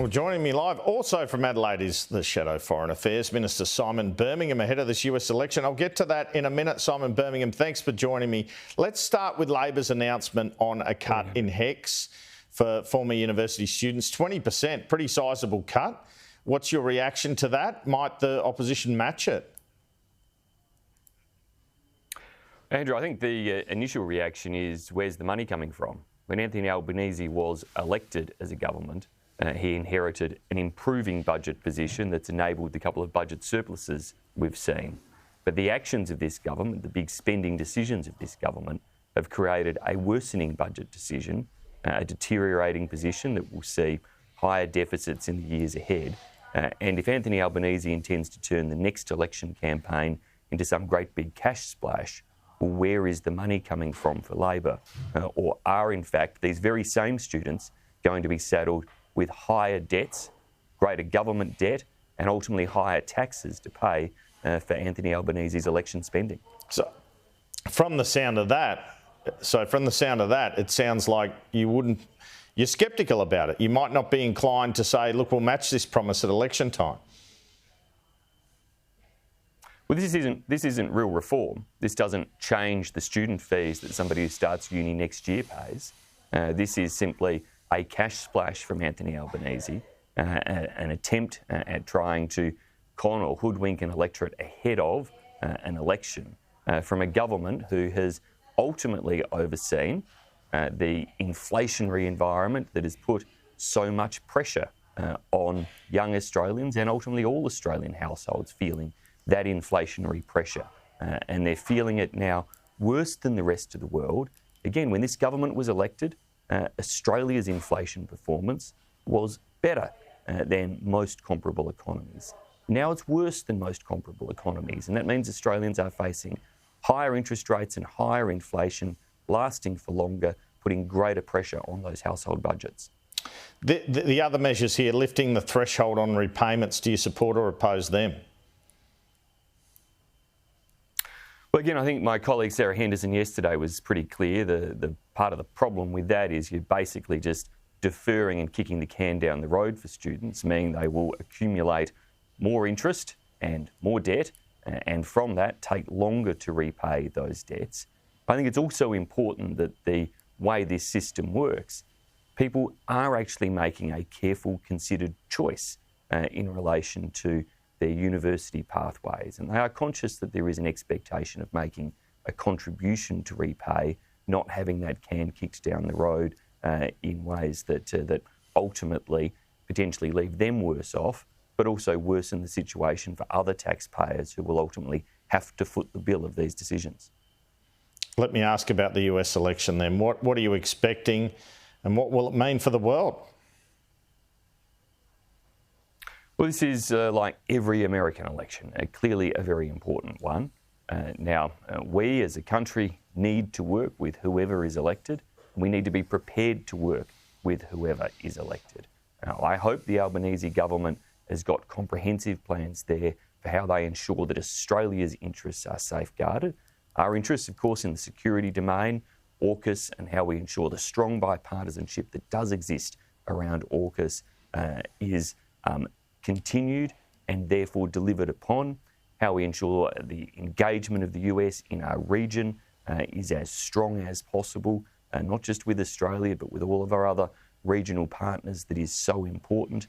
Well, joining me live also from Adelaide is the Shadow Foreign Affairs Minister Simon Birmingham ahead of this US election. I'll get to that in a minute. Simon Birmingham, thanks for joining me. Let's start with Labor's announcement on a cut in HECS for former university students. 20%, pretty sizable cut. What's your reaction to that? Might the opposition match it? Andrew, I think the initial reaction is, where's the money coming from? When Anthony Albanese was elected as a government, he inherited an improving budget position that's enabled the couple of budget surpluses we've seen. But the actions of this government, the big spending decisions of this government, have created a worsening budget decision, a deteriorating position that will see higher deficits in the years ahead. And if Anthony Albanese intends to turn the next election campaign into some great big cash splash, well, where is the money coming from for Labor? Or are, in fact, these very same students going to be saddled with higher debts, greater government debt, and ultimately higher taxes to pay for Anthony Albanese's election spending? So, from the sound of that, it sounds like you're sceptical about it. You might not be inclined to say, look, we'll match this promise at election time. Well, this isn't real reform. This doesn't change the student fees that somebody who starts uni next year pays. This is simply a cash splash from Anthony Albanese, an attempt at trying to con or hoodwink an electorate ahead of an election from a government who has ultimately overseen the inflationary environment that has put so much pressure on young Australians and ultimately all Australian households feeling that inflationary pressure. And they're feeling it now worse than the rest of the world. Again, when this government was elected, Australia's inflation performance was better than most comparable economies. Now it's worse than most comparable economies, and that means Australians are facing higher interest rates and higher inflation lasting for longer, putting greater pressure on those household budgets. The other measures here, lifting the threshold on repayments, do you support or oppose them? Well, again, I think my colleague Sarah Henderson yesterday was pretty clear. The part of the problem with that is you're basically just deferring and kicking the can down the road for students, meaning they will accumulate more interest and more debt, and from that take longer to repay those debts. I think it's also important that the way this system works, people are actually making a careful, considered choice in relation to their university pathways, and they are conscious that there is an expectation of making a contribution to repay, not having that can kicked down the road in ways that ultimately potentially leave them worse off, but also worsen the situation for other taxpayers who will ultimately have to foot the bill of these decisions. Let me ask about the US election then. What are you expecting, and what will it mean for the world? Well, this is like every American election, clearly a very important one. Now, we as a country need to work with whoever is elected. We need to be prepared to work with whoever is elected. Now, I hope the Albanese government has got comprehensive plans there for how they ensure that Australia's interests are safeguarded. Our interests, of course, in the security domain, AUKUS, and how we ensure the strong bipartisanship that does exist around AUKUS is continued and therefore delivered upon. How we ensure the engagement of the US in our region is as strong as possible, not just with Australia, but with all of our other regional partners, that is so important.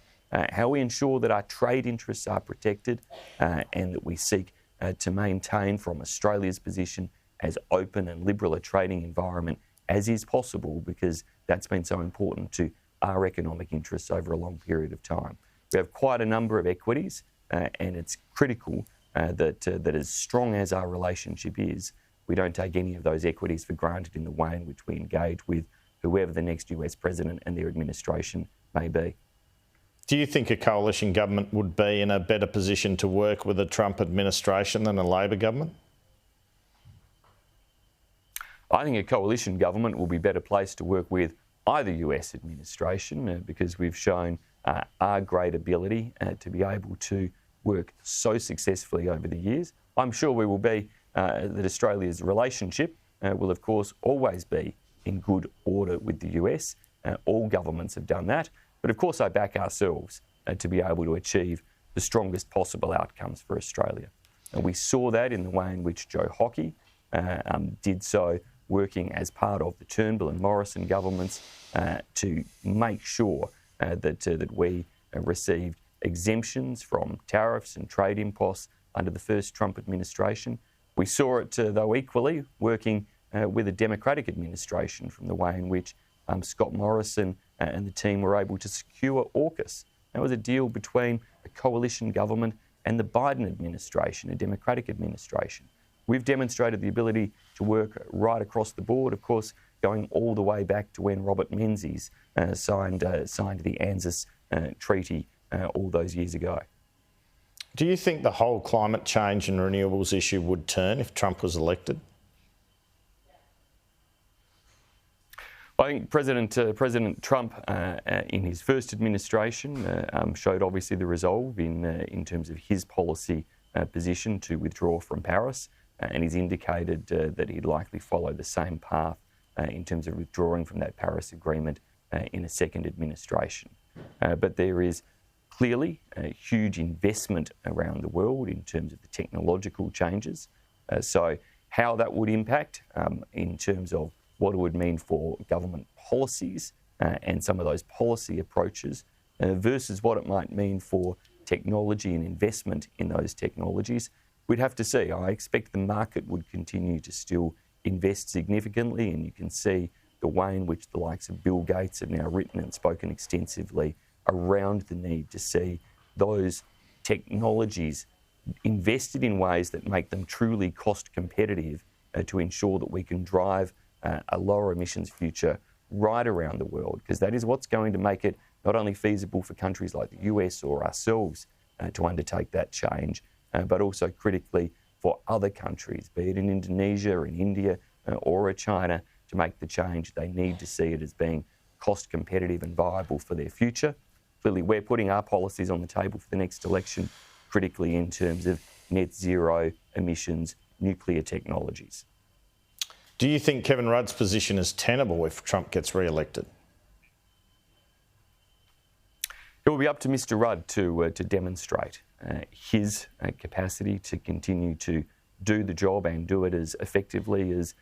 How we ensure that our trade interests are protected and that we seek to maintain from Australia's position as open and liberal a trading environment as is possible, because that's been so important to our economic interests over a long period of time. We have quite a number of equities, and it's critical that as strong as our relationship is, we don't take any of those equities for granted in the way in which we engage with whoever the next US president and their administration may be. Do you think a coalition government would be in a better position to work with a Trump administration than a Labor government? I think a coalition government will be better placed to work with either US administration because we've shown our great ability to be able to work so successfully over the years. I'm sure we will be, that Australia's relationship will of course always be in good order with the US. All governments have done that. But of course, I back ourselves to be able to achieve the strongest possible outcomes for Australia. And we saw that in the way in which Joe Hockey did so, working as part of the Turnbull and Morrison governments to make sure that we received exemptions from tariffs and trade imposts under the first Trump administration. We saw it, though, equally working with a Democratic administration from the way in which Scott Morrison and the team were able to secure AUKUS. That was a deal between a coalition government and the Biden administration, a Democratic administration. We've demonstrated the ability to work right across the board, of course, going all the way back to when Robert Menzies signed the ANZUS treaty all those years ago. Do you think the whole climate change and renewables issue would turn if Trump was elected? I think President Trump, in his first administration, showed obviously the resolve in terms of his policy position to withdraw from Paris, and he's indicated that he'd likely follow the same path in terms of withdrawing from that Paris Agreement in a second administration. But there is clearly a huge investment around the world in terms of the technological changes. So how that would impact in terms of what it would mean for government policies and some of those policy approaches versus what it might mean for technology and investment in those technologies, we'd have to see. I expect the market would continue to still invest significantly, and you can see the way in which the likes of Bill Gates have now written and spoken extensively around the need to see those technologies invested in ways that make them truly cost competitive to ensure that we can drive a lower emissions future right around the world, because that is what's going to make it not only feasible for countries like the US or ourselves to undertake that change, but also critically for other countries, be it in Indonesia, in India, or China, to make the change. They need to see it as being cost competitive and viable for their future. Clearly, we're putting our policies on the table for the next election, critically in terms of net zero emissions, nuclear technologies. Do you think Kevin Rudd's position is tenable if Trump gets re-elected? It will be up to Mr. Rudd to demonstrate his capacity to continue to do the job and do it as effectively as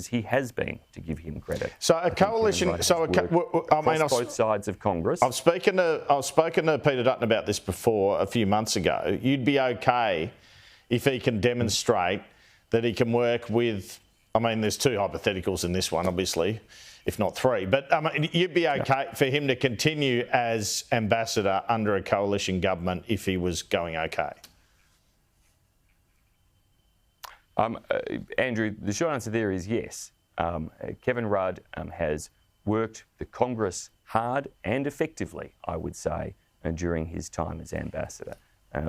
he has been, to give him credit. So a coalition. Both sides of Congress. I've spoken to Peter Dutton about this before a few months ago. You'd be okay if he can demonstrate that he can work with. I mean, there's two hypotheticals in this one, obviously, if not three. But you'd be okay for him to continue as ambassador under a coalition government if he was going okay? Andrew, the short answer there is yes. Kevin Rudd has worked the Congress hard and effectively, I would say, during his time as ambassador.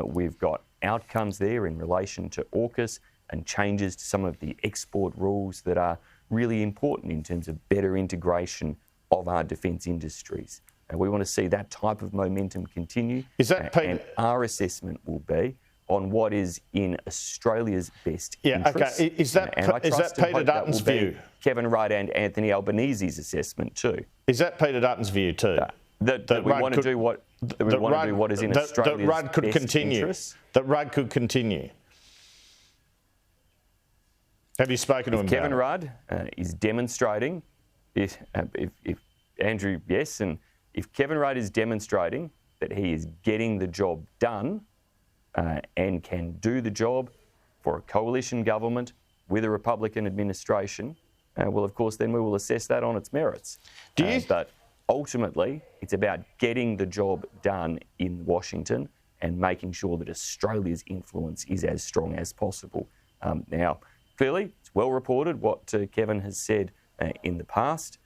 We've got outcomes there in relation to AUKUS and changes to some of the export rules that are really important in terms of better integration of our defence industries. And we want to see that type of momentum continue. Is that and our assessment will be on what is in Australia's best interest. Okay. Is that Peter Dutton's view? Kevin Rudd and Anthony Albanese's assessment too. Is that Peter Dutton's view too? That we want to do what is in Australia's best interest. That Rudd could continue. Have you spoken to him about it? Kevin Rudd is demonstrating, if Andrew, yes, and if Kevin Rudd is demonstrating that he is getting the job done and can do the job for a coalition government with a Republican administration, well, of course, then we will assess that on its merits. But ultimately, it's about getting the job done in Washington and making sure that Australia's influence is as strong as possible. Now, clearly, it's well reported what Kevin has said in the past.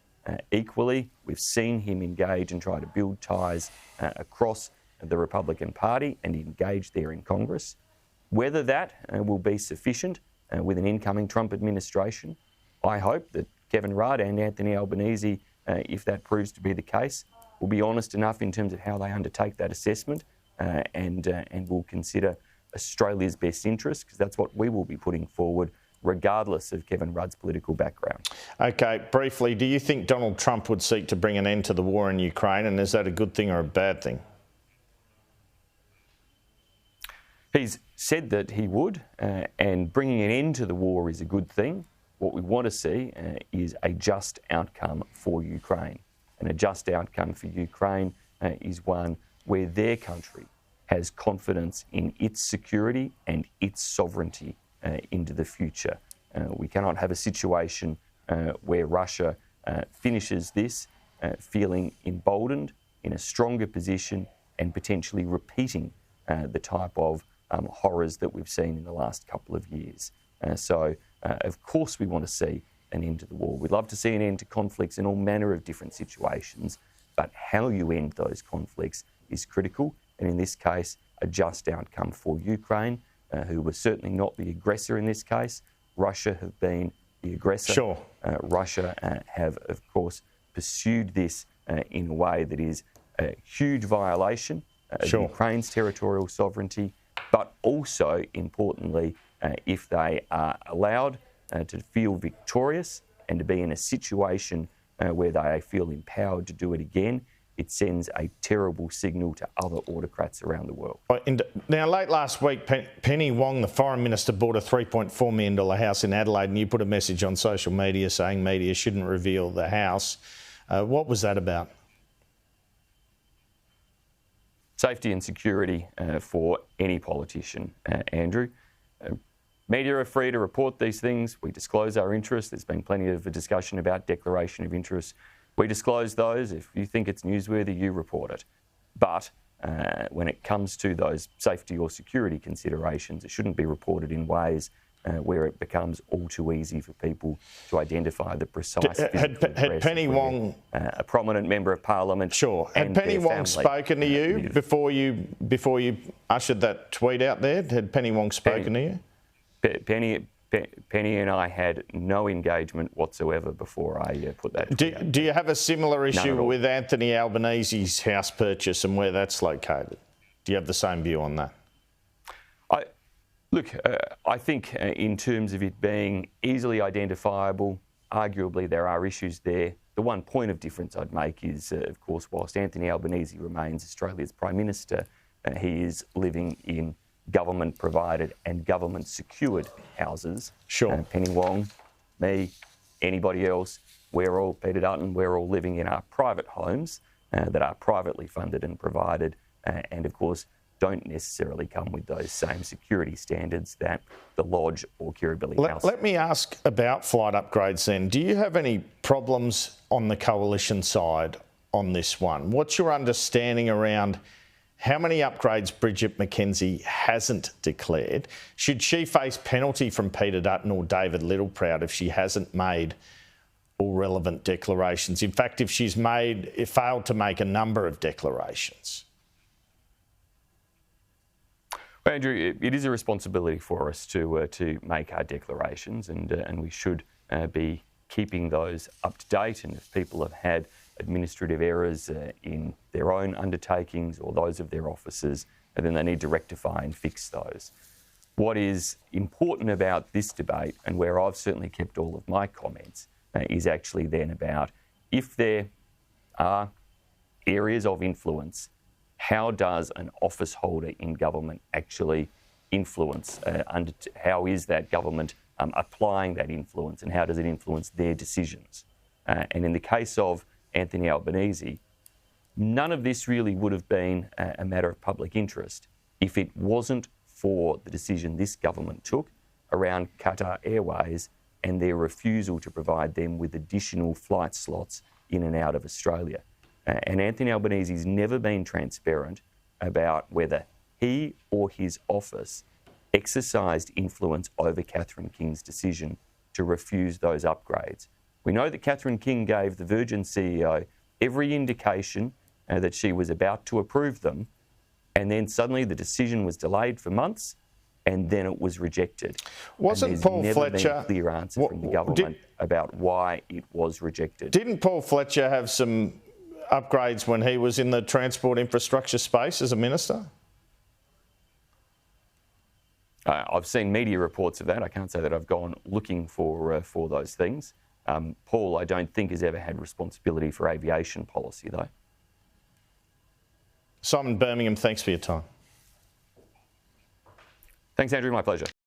Equally, we've seen him engage and try to build ties across the Republican Party and engage there in Congress. Whether that will be sufficient with an incoming Trump administration, I hope that Kevin Rudd and Anthony Albanese, if that proves to be the case, will be honest enough in terms of how they undertake that assessment and will consider Australia's best interest, because that's what we will be putting forward regardless of Kevin Rudd's political background. Okay, briefly, do you think Donald Trump would seek to bring an end to the war in Ukraine, and is that a good thing or a bad thing? He's said that he would, and bringing an end to the war is a good thing. What we want to see is a just outcome for Ukraine. And a just outcome for Ukraine is one where their country has confidence in its security and its sovereignty into the future. We cannot have a situation where Russia finishes this feeling emboldened, in a stronger position, and potentially repeating the type of horrors that we've seen in the last couple of years. So, of course, we want to see an end to the war. We'd love to see an end to conflicts in all manner of different situations, but how you end those conflicts is critical. And in this case, a just outcome for Ukraine, who were certainly not the aggressor in this case. Russia have been the aggressor. Sure. Russia have, of course, pursued this in a way that is a huge violation of Ukraine's territorial sovereignty, but also, importantly, if they are allowed to feel victorious and to be in a situation where they feel empowered to do it again, it sends a terrible signal to other autocrats around the world. Now, late last week, Penny Wong, the Foreign Minister, bought a $3.4 million house in Adelaide, and you put a message on social media saying media shouldn't reveal the house. What was that about? Safety and security for any politician, Andrew. Media are free to report these things. We disclose our interests. There's been plenty of a discussion about declaration of interest. We disclose those. If you think it's newsworthy, you report it. But when it comes to those safety or security considerations, it shouldn't be reported in ways where it becomes all too easy for people to identify the precise. Had Penny Wong, a prominent member of Parliament, sure, had Penny Wong spoken to you before you ushered that tweet out there? Had Penny Wong spoken to you? Penny and I had no engagement whatsoever before I put that. Do you have a similar issue with Anthony Albanese's house purchase and where that's located? Do you have the same view on that? I think in terms of it being easily identifiable, arguably there are issues there. The one point of difference I'd make is, of course, whilst Anthony Albanese remains Australia's Prime Minister, he is living in government-provided and government-secured houses. Sure. Penny Wong, me, anybody else, Peter Dutton, we're all living in our private homes that are privately funded and provided, and of course don't necessarily come with those same security standards that the Lodge or Kirribilli House. Let me ask about flight upgrades then. Do you have any problems on the coalition side on this one? What's your understanding around how many upgrades Bridget McKenzie hasn't declared? Should she face penalty from Peter Dutton or David Littleproud if she hasn't made all relevant declarations? In fact, if she's failed to make a number of declarations? Well, Andrew, it is a responsibility for us to make our declarations, and we should be keeping those up to date. And if people have had administrative errors in their own undertakings or those of their officers, and then they need to rectify and fix those. What is important about this debate, and where I've certainly kept all of my comments, is actually then about if there are areas of influence, how does an office holder in government actually influence? How is that government applying that influence, and how does it influence their decisions? And in the case of Anthony Albanese, none of this really would have been a matter of public interest if it wasn't for the decision this government took around Qatar Airways and their refusal to provide them with additional flight slots in and out of Australia. And Anthony Albanese's never been transparent about whether he or his office exercised influence over Catherine King's decision to refuse those upgrades. We know that Catherine King gave the Virgin CEO every indication that she was about to approve them, and then suddenly the decision was delayed for months, and then it was rejected. Wasn't Paul Fletcher... There's never been a clear answer from the government about why it was rejected. Didn't Paul Fletcher have some upgrades when he was in the transport infrastructure space as a minister? I've seen media reports of that. I can't say that I've gone looking for those things. Paul, I don't think, has ever had responsibility for aviation policy, though. Simon Birmingham, thanks for your time. Thanks, Andrew. My pleasure.